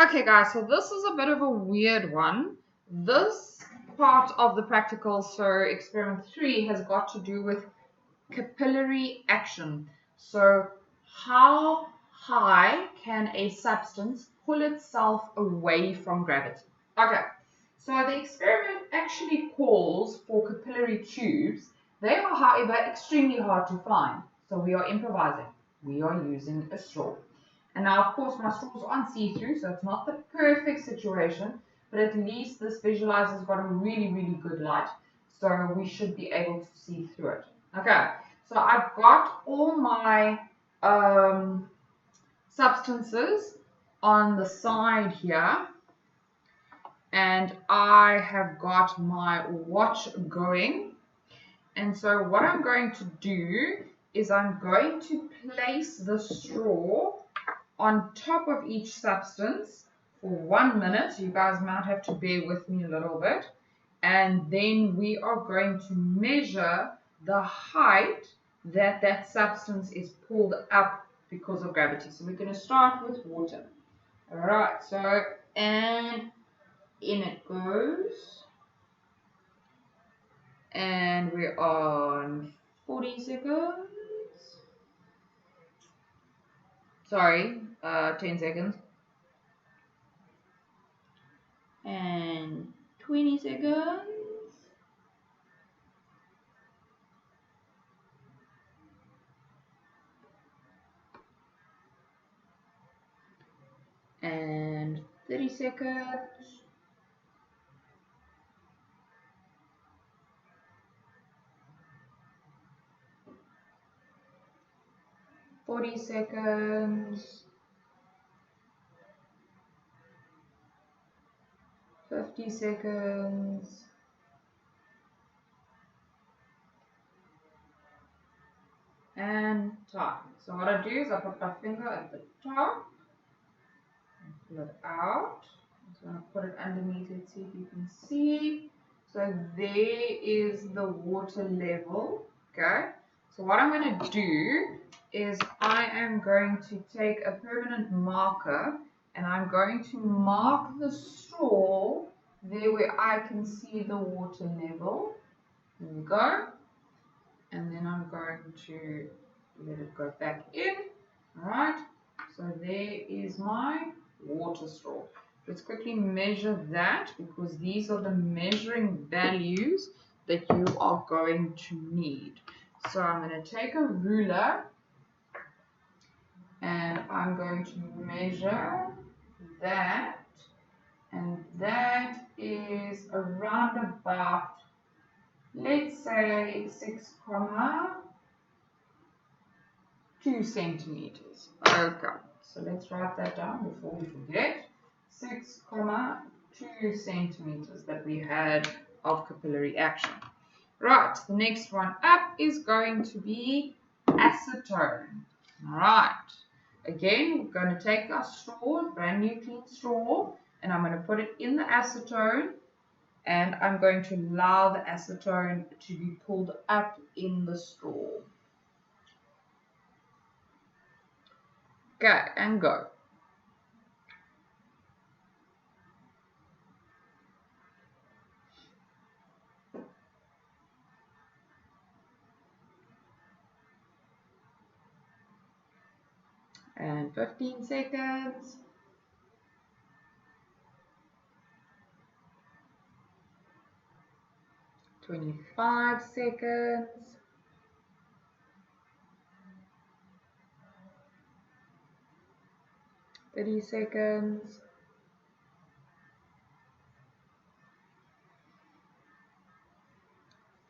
Okay guys, so this is a bit of a weird one. This part of the practical, so experiment 3, has got to do with capillary action. So how high can a substance pull itself away from gravity? Okay, so the experiment actually calls for capillary tubes. They are, however, extremely hard to find. So we are improvising. We are using a straw. And now, of course, my straws aren't see-through, so it's not the perfect situation, but at least this visualizer's got a really, really good light, so we should be able to see through it. Okay, so I've got all my substances on the side here, and I have got my watch going. And so what I'm going to do is I'm going to place the straw on top of each substance for 1 minute. You guys might have to bear with me a little bit. And then we are going to measure the height that that substance is pulled up because of gravity. So we're going to start with water. All right, so, and in it goes. And we're on 40 seconds. Sorry, 10 seconds. And 20 seconds. And 30 seconds. Forty seconds. 50 seconds. And time. So what I do is I put my finger at the top and pull it out. I'm just going to put it underneath it, see if you can see. So there is the water level. Okay. So what I'm going to do is I am going to take a permanent marker and I'm going to mark the straw there where I can see the water level. There we go. And then I'm going to let it go back in. Alright, so there is my water straw. Let's quickly measure that because these are the measuring values that you are going to need. So I'm going to take a ruler and I'm going to measure that, and that is around about, let's say, 6,2 centimeters. Okay, so let's write that down before we forget. 6,2 centimeters that we had of capillary action. Right, the next one up is going to be acetone. All right, again, we're going to take our straw, brand new clean straw, and I'm going to put it in the acetone, and I'm going to allow the acetone to be pulled up in the straw. Okay, and go. And 15 seconds. 25 seconds. 30 seconds.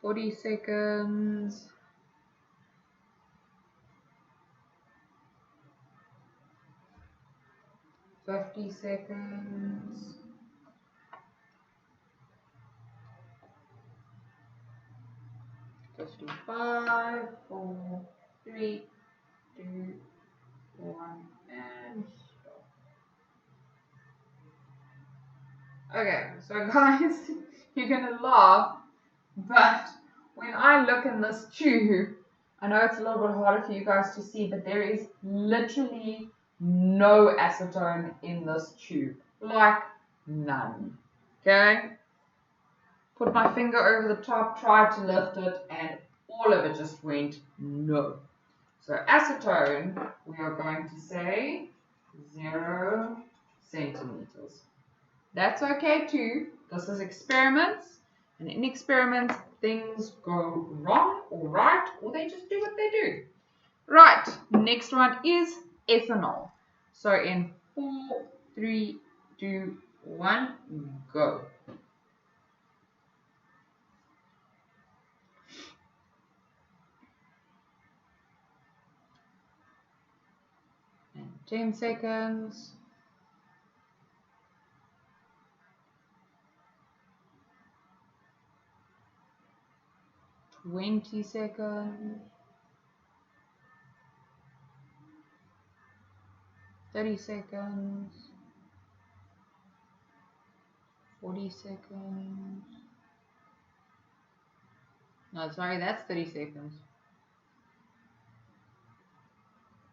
40 seconds. 50 seconds. 55, 4, 3, 2, 1, and stop. Okay, so guys, you're gonna laugh, but when I look in this tube, I know it's a little bit harder for you guys to see, but there is literally no no acetone in this tube, like none. Okay? Put my finger over the top, tried to lift it, and all of it just went no. So acetone, we are going to say 0 centimeters. That's okay too. This is experiments, and in experiments, things go wrong or right, or they just do what they do. Right, next one is ethanol. So in 4, 3, 2, 1, go. And 10 seconds. 20 seconds. 30 seconds. 40 seconds. No, sorry, that's 30 seconds.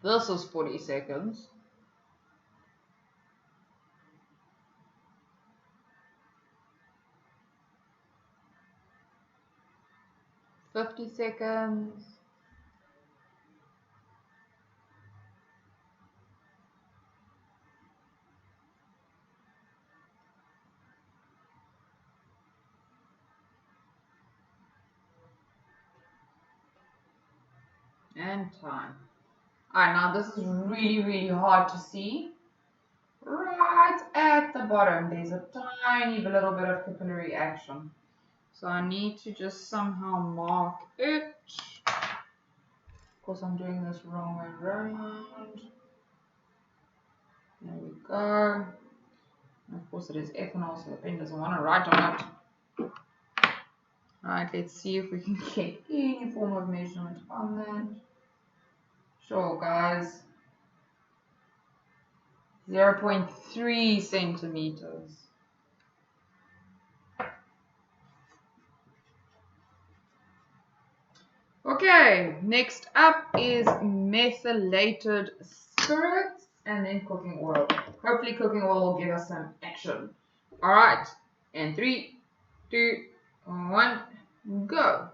This is 40 seconds. $50 seconds. And time. Alright, now this is really hard to see. Right at the bottom, there's a tiny little bit of capillary action. So I need to just somehow mark it. Of course, I'm doing this wrong way around. There we go. And of course, it is ethanol, so the pen doesn't want to write on it. Alright, let's see if we can get any form of measurement on that. Sure, guys. 0.3 centimeters. Okay, next up is methylated spirits and then cooking oil. Hopefully cooking oil will give us some action. Alright, and 3, 2, 1, go.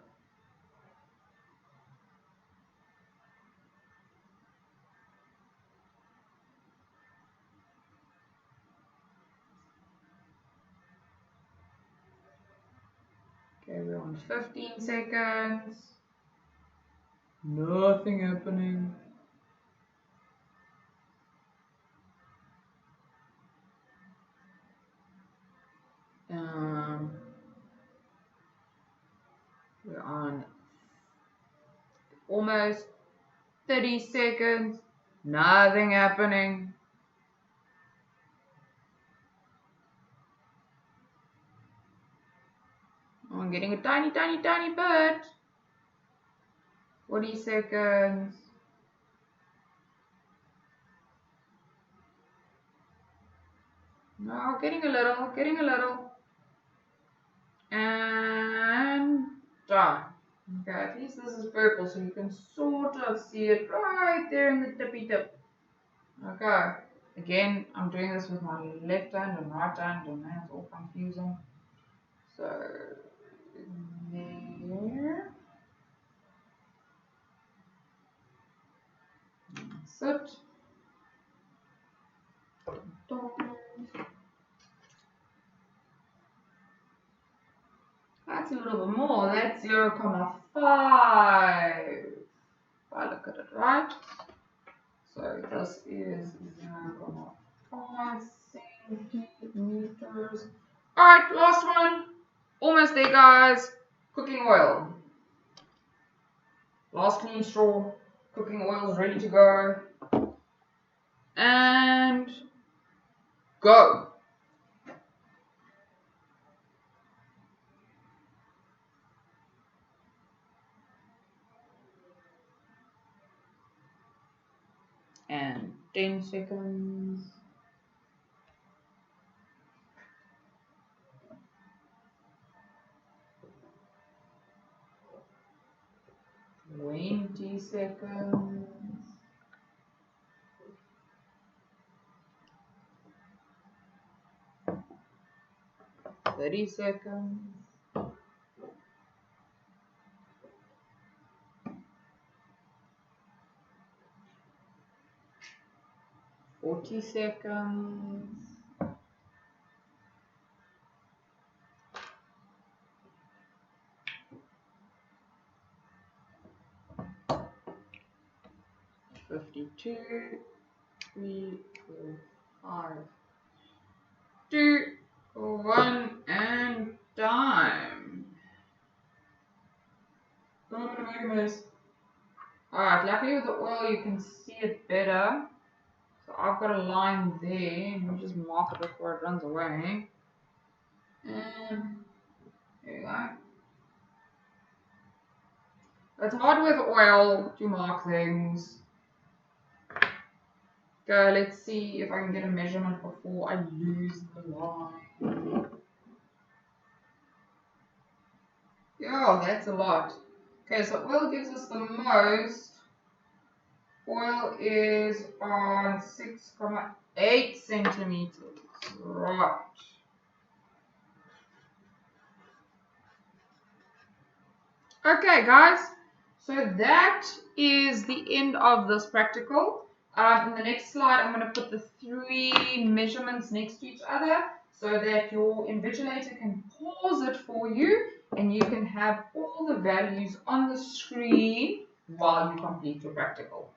Okay, we're on 15 seconds. Nothing happening. We're on almost 30 seconds. Nothing happening. I'm getting a tiny bit. 40 seconds. No, getting a little. And done. Okay, at least this is purple, so you can sort of see it right there in the tippy tip. Okay, again, I'm doing this with my left hand and right hand, and that's all confusing. So, there. That's it. That's a little bit more. That's 0.5. If I look at it right. So this is 0.5 centimeters. Alright, last one. Almost there, guys. Cooking oil. Last clean straw. Cooking oil is ready to go. And go. And 10 seconds. 20 seconds. 30 seconds. 40 seconds. 52, 3, 4, 5, 2, 1, and time. Alright, luckily with the oil you can see it better. So I've got a line there. Let me just mark it before it runs away. And there you go. It's hard with oil to mark things. Go, let's see if I can get a measurement before I lose the line. Yeah, that's a lot. Okay, so oil gives us the most. Oil is on 6.8 centimeters. Right. Okay, guys. So that is the end of this practical. In the next slide, I'm going to put the 3 measurements next to each other so that your invigilator can pause it for you and you can have all the values on the screen while you complete your practical.